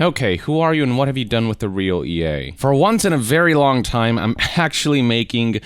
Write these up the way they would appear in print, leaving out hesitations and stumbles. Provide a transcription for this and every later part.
Okay, who are you and what have you done with the real EA? For once in a very long time, I'm actually making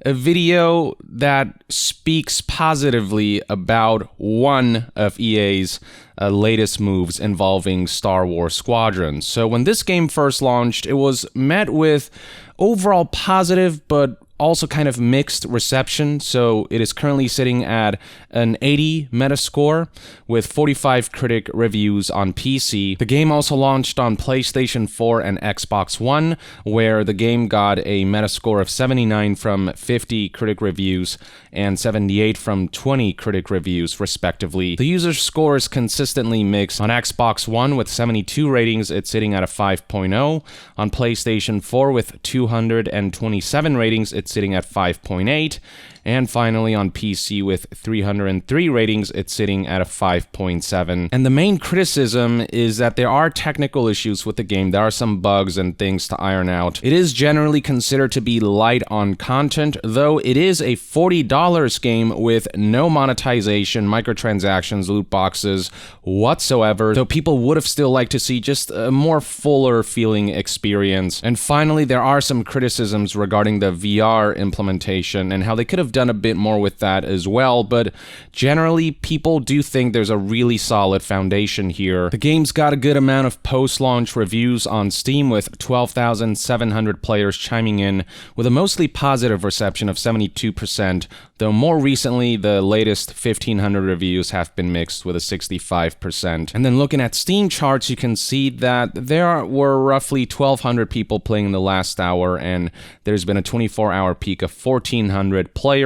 a video that speaks positively about one of EA's latest moves involving Star Wars Squadrons. So when this game first launched, it was met with overall positive but also kind of mixed reception. So it is currently sitting at an 80 Metascore with 45 critic reviews on PC. The game also launched on PlayStation 4 and Xbox One, where the game got a Metascore of 79 from 50 critic reviews and 78 from 20 critic reviews, respectively. The user score is consistently mixed. On Xbox One with 72 ratings, it's sitting at a 5.0. On PlayStation 4 with 227 ratings, it's sitting at 5.8. And finally, on PC with 303 ratings, it's sitting at a 5.7. And the main criticism is that there are technical issues with the game. There are some bugs and things to iron out. It is generally considered to be light on content, though it is a $40 game with no monetization, microtransactions, loot boxes whatsoever. So people would have still liked to see just a more fuller feeling experience. And finally, there are some criticisms regarding the VR implementation and how they could have done a bit more with that as well, but generally people do think there's a really solid foundation here. The game's got a good amount of post-launch reviews on Steam with 12,700 players chiming in with a mostly positive reception of 72%, though more recently the latest 1,500 reviews have been mixed with a 65%. And then looking at Steam charts, you can see that there were roughly 1,200 people playing in the last hour, and there's been a 24-hour peak of 1,400 players,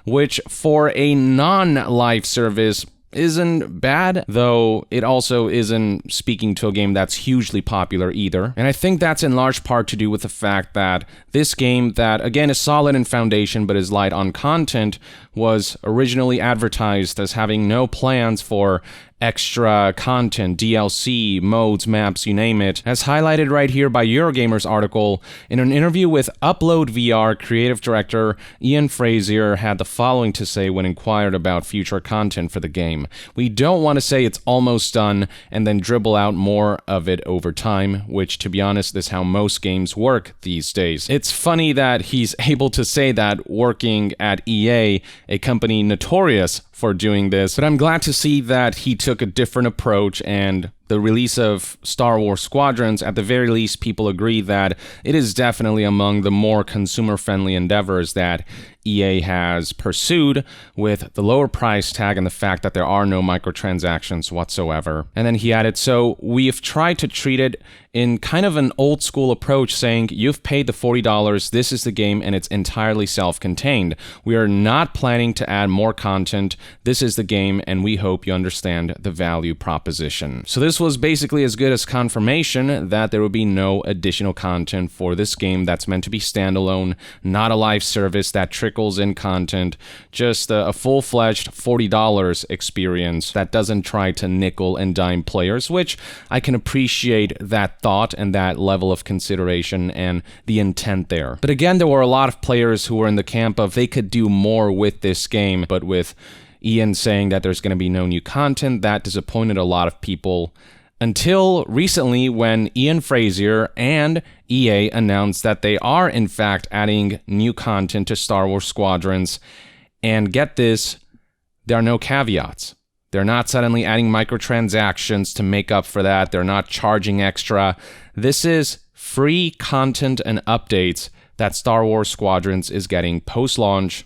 which for a non-live service isn't bad, though it also isn't speaking to a game that's hugely popular either. And I think that's in large part to do with the fact that this game, that again is solid in foundation but is light on content, was originally advertised as having no plans for extra content, DLC, modes, maps, you name it. As highlighted right here by Eurogamer's article, in an interview with Upload VR creative director Ian Frazier had the following to say when inquired about future content for the game. "We don't want to say it's almost done and then dribble out more of it over time, which to be honest is how most games work these days." It's funny that he's able to say that working at EA, a company notorious for doing this, but I'm glad to see that he took a different approach, and the release of Star Wars Squadrons, at the very least, people agree that it is definitely among the more consumer-friendly endeavors that EA has pursued, with the lower price tag and the fact that there are no microtransactions whatsoever. And then he added, "So we've tried to treat it in kind of an old school approach, saying you've paid the $40, this is the game, and it's entirely self-contained. We are not planning to add more content. This is the game, and we hope you understand the value proposition." So this was basically as good as confirmation that there will be no additional content for this game that's meant to be standalone, not a live service that trickles in content, just a full-fledged $40 experience that doesn't try to nickel and dime players, which I can appreciate that thought and that level of consideration and the intent there. But again, there were a lot of players who were in the camp of they could do more with this game, but with Ian saying that there's going to be no new content, that disappointed a lot of people. Until recently, when Ian Frazier and EA announced that they are in fact adding new content to Star Wars Squadrons, and get this, there are no caveats. They're not suddenly adding microtransactions to make up for that. They're not charging extra. This is free content and updates that Star Wars Squadrons is getting post-launch,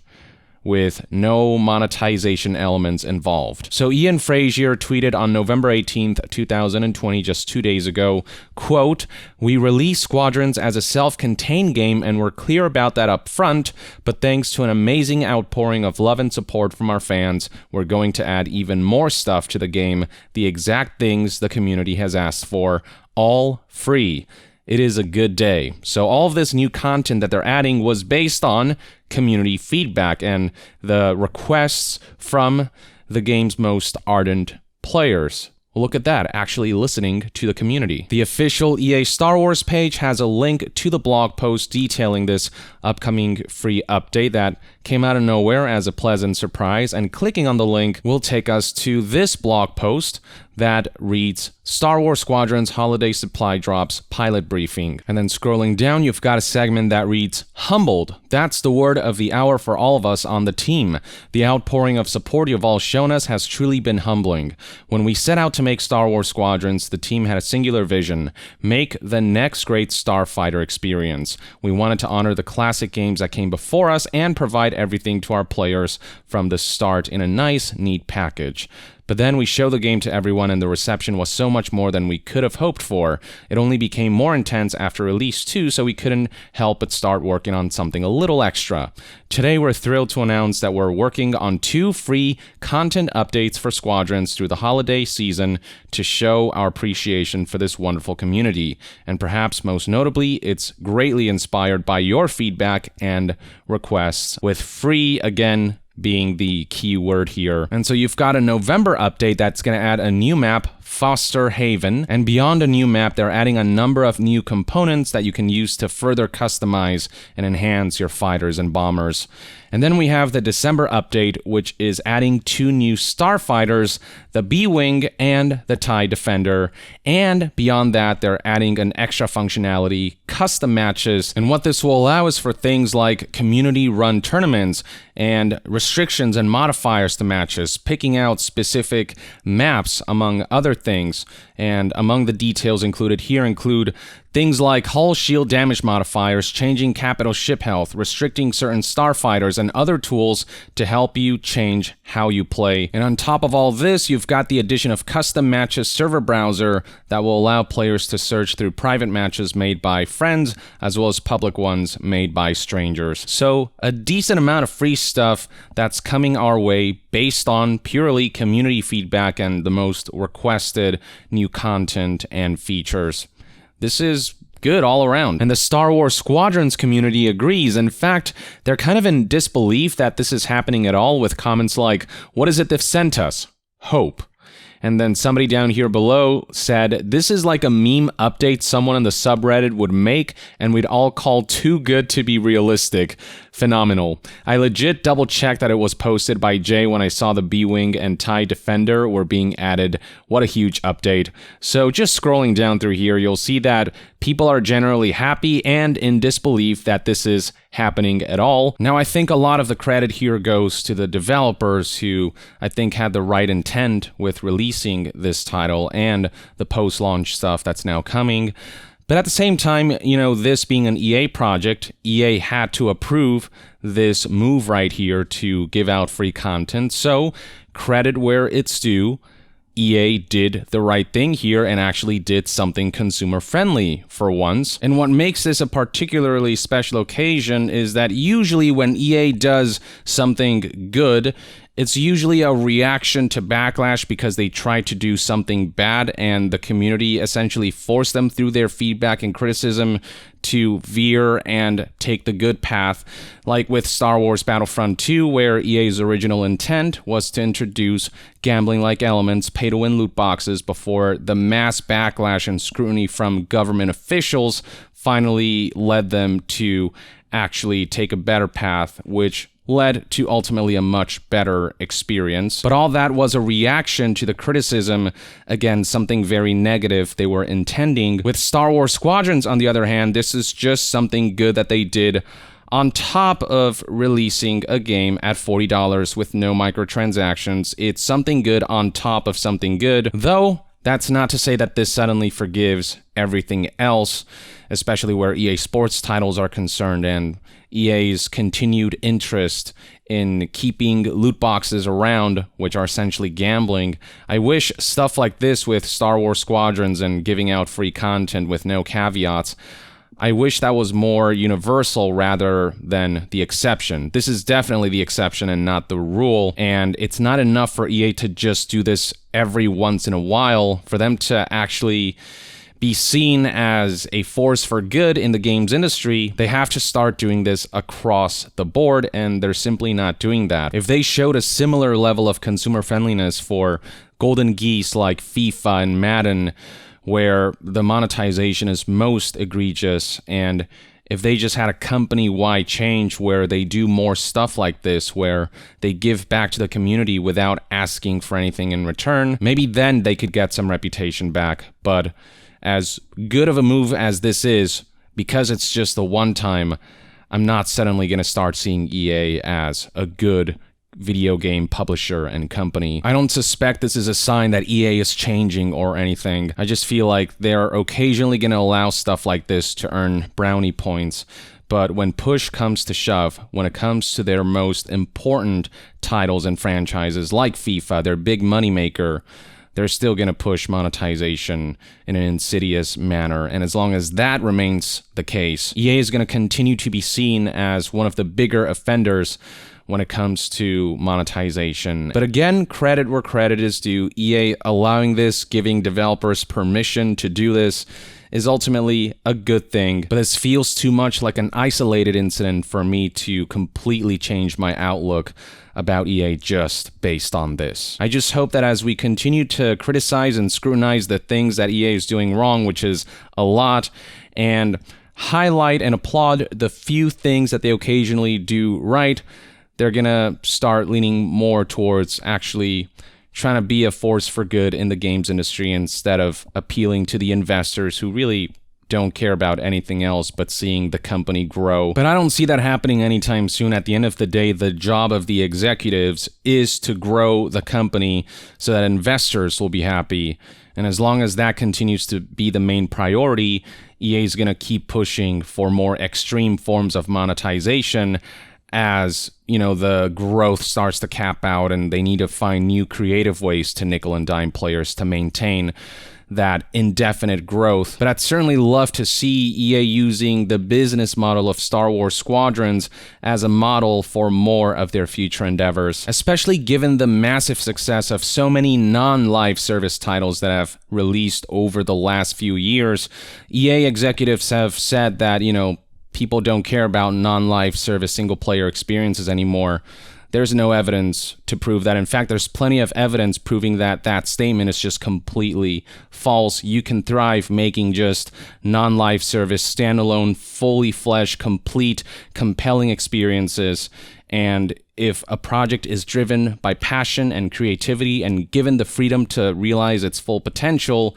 with no monetization elements involved. So Ian Frazier tweeted on November 18th, 2020, just 2 days ago, quote, "We released Squadrons as a self-contained game and we're clear about that up front, but thanks to an amazing outpouring of love and support from our fans, we're going to add even more stuff to the game, the exact things the community has asked for, all free. It is a good day." So all of this new content that they're adding was based on community feedback and the requests from the game's most ardent players. Well, look at that, actually listening to the community. The official EA Star Wars page has a link to the blog post detailing this upcoming free update that came out of nowhere as a pleasant surprise, and clicking on the link will take us to this blog post that reads Star Wars Squadrons Holiday Supply Drops Pilot Briefing. And then scrolling down, you've got a segment that reads Humbled. That's the word of the hour for all of us on the team. The outpouring of support you've all shown us has truly been humbling. When we set out to make Star Wars Squadrons, the team had a singular vision: make the next great starfighter experience. We wanted to honor the classic games that came before us and provide everything to our players from the start in a nice, neat package. But then we showed the game to everyone and the reception was so much more than we could have hoped for. It only became more intense after release 2, so we couldn't help but start working on something a little extra. Today we're thrilled to announce that we're working on 2 free content updates for Squadrons through the holiday season to show our appreciation for this wonderful community. And perhaps most notably, it's greatly inspired by your feedback and requests, with free, again, being the key word here. And so you've got a November update that's going to add a new map, Foster Haven, and beyond a new map, they're adding a number of new components that you can use to further customize and enhance your fighters and bombers. And then we have the December update, which is adding 2 new starfighters, the B-Wing and the TIE Defender. And beyond that, they're adding an extra functionality, custom matches. And what this will allow is for things like community-run tournaments and restrictions and modifiers to matches, picking out specific maps, among other things. And among the details included here include things like hull shield damage modifiers, changing capital ship health, restricting certain starfighters, and other tools to help you change how you play. And on top of all this, you've got the addition of custom matches server browser that will allow players to search through private matches made by friends, as well as public ones made by strangers. So a decent amount of free stuff that's coming our way based on purely community feedback and the most requested new content and features. This is good all around. And the Star Wars Squadrons community agrees. In fact, they're kind of in disbelief that this is happening at all, with comments like, "What is it they've sent us? Hope." And then somebody down here below said, "This is like a meme update someone in the subreddit would make and we'd all call too good to be realistic. Phenomenal." I legit double-checked that it was posted by Jay when I saw the B-Wing and TIE Defender were being added. What a huge update. So just scrolling down through here, you'll see that people are generally happy and in disbelief that this is happening at all. Now, I think a lot of the credit here goes to the developers who I think had the right intent with releasing this title and the post-launch stuff that's now coming. But at the same time, you know, this being an EA project, EA had to approve this move right here to give out free content. So credit where it's due. EA did the right thing here and actually did something consumer-friendly for once. And what makes this a particularly special occasion is that usually when EA does something good, it's usually a reaction to backlash because they try to do something bad and the community essentially forced them through their feedback and criticism to veer and take the good path, like with Star Wars Battlefront 2, where EA's original intent was to introduce gambling-like elements, pay-to-win loot boxes, before the mass backlash and scrutiny from government officials finally led them to actually take a better path, which led to ultimately a much better experience. But all that was a reaction to the criticism, again, something very negative they were intending. With Star Wars Squadrons, on the other hand, this is just something good that they did on top of releasing a game at $40 with no microtransactions. It's something good on top of something good, though that's not to say that this suddenly forgives everything else, especially where EA Sports titles are concerned and EA's continued interest in keeping loot boxes around, which are essentially gambling. I wish stuff like this with Star Wars Squadrons and giving out free content with no caveats, I wish that was more universal rather than the exception. This is definitely the exception and not the rule, and it's not enough for EA to just do this every once in a while. For them to actually be seen as a force for good in the games industry, they have to start doing this across the board, and they're simply not doing that. If they showed a similar level of consumer friendliness for golden geese like FIFA and Madden, where the monetization is most egregious and if they just had a company-wide change where they do more stuff like this, where they give back to the community without asking for anything in return, maybe then they could get some reputation back. But as good of a move as this is, because it's just a one-time, I'm not suddenly going to start seeing EA as a good video game publisher and company. I don't suspect this is a sign that EA is changing or anything. I just feel like they're occasionally going to allow stuff like this to earn brownie points. But when push comes to shove, when it comes to their most important titles and franchises like FIFA, their big moneymaker, they're still going to push monetization in an insidious manner. And as long as that remains the case, EA is going to continue to be seen as one of the bigger offenders when it comes to monetization. But again, credit where credit is due. EA allowing this, giving developers permission to do this, is ultimately a good thing. But this feels too much like an isolated incident for me to completely change my outlook about EA just based on this. I just hope that as we continue to criticize and scrutinize the things that EA is doing wrong, which is a lot, and highlight and applaud the few things that they occasionally do right, they're gonna start leaning more towards actually trying to be a force for good in the games industry instead of appealing to the investors who really don't care about anything else but seeing the company grow. But I don't see that happening anytime soon. At the end of the day, the job of the executives is to grow the company so that investors will be happy. And as long as that continues to be the main priority, EA is gonna keep pushing for more extreme forms of monetization as, you know, the growth starts to cap out and they need to find new creative ways to nickel and dime players to maintain that indefinite growth. But I'd certainly love to see EA using the business model of Star Wars Squadrons as a model for more of their future endeavors, especially given the massive success of so many non-live service titles that have released over the last few years. EA executives have said that, you know, people don't care about non-live service single-player experiences anymore. There's no evidence to prove that. In fact, there's plenty of evidence proving that that statement is just completely false. You can thrive making just non-live service, standalone, fully fleshed, complete, compelling experiences. And if a project is driven by passion and creativity and given the freedom to realize its full potential,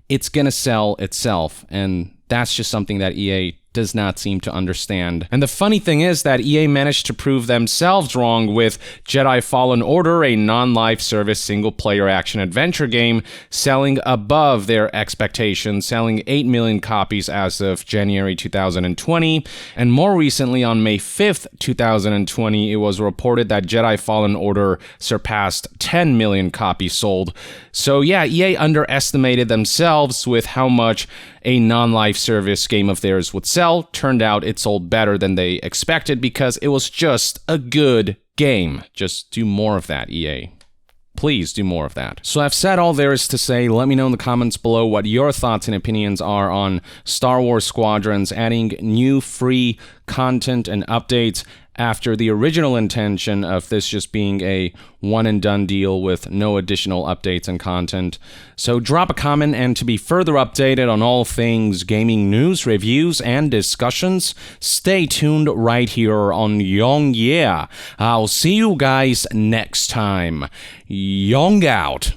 it's going to sell itself. And that's just something that EA does not seem to understand. And the funny thing is that EA managed to prove themselves wrong with Jedi Fallen Order, a non-live service single-player action-adventure game, selling above their expectations, selling 8 million copies as of January 2020. And more recently, on May 5th, 2020, it was reported that Jedi Fallen Order surpassed 10 million copies sold. So yeah, EA underestimated themselves with how much a non-live service game of theirs would sell. Turned out it sold better than they expected because it was just a good game. Just do more of that, EA. Please do more of that. So I've said all there is to say. Let me know in the comments below what your thoughts and opinions are on Star Wars Squadrons adding new free content and updates after the original intention of this just being a one-and-done deal with no additional updates and content. So drop a comment, and to be further updated on all things gaming news, reviews, and discussions, stay tuned right here on Young Yeah. I'll see you guys next time. Young out.